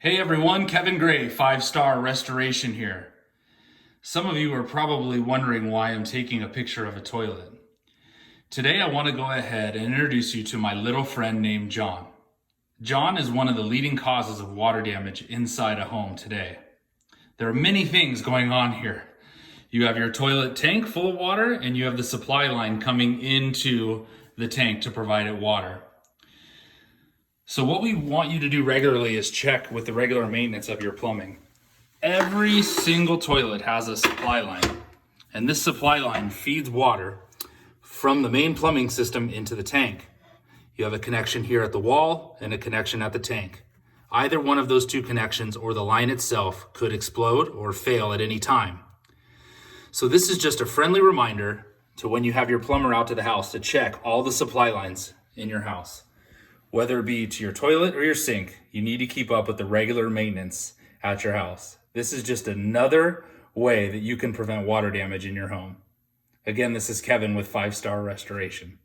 Hey everyone, Kevin Gray, 5-Star Restoration here. Some of you are probably wondering why I'm taking a picture of a toilet. Today I want to go ahead and introduce you to my little friend named John. John is one of the leading causes of water damage inside a home today. There are many things going on here. You have your toilet tank full of water and you have the supply line coming into the tank to provide it water. So what we want you to do regularly is check with the regular maintenance of your plumbing. Every single toilet has a supply line, and this supply line feeds water from the main plumbing system into the tank. You have a connection here at the wall and a connection at the tank. Either one of those two connections or the line itself could explode or fail at any time. So this is just a friendly reminder to when you have your plumber out to the house to check all the supply lines in your house. Whether it be to your toilet or your sink, you need to keep up with the regular maintenance at your house. This is just another way that you can prevent water damage in your home. Again, this is Kevin with 5-Star Restoration.